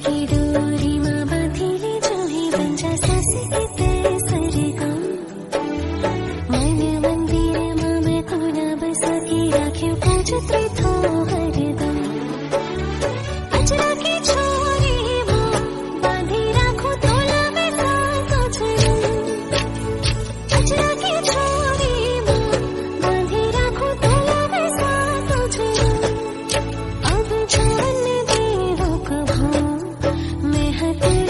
की डोरी माँ बांधिले जोही बन्छ सासैसितै सरगम मन मन्दिरमा मैं कुना बसकी राख्यो पाँच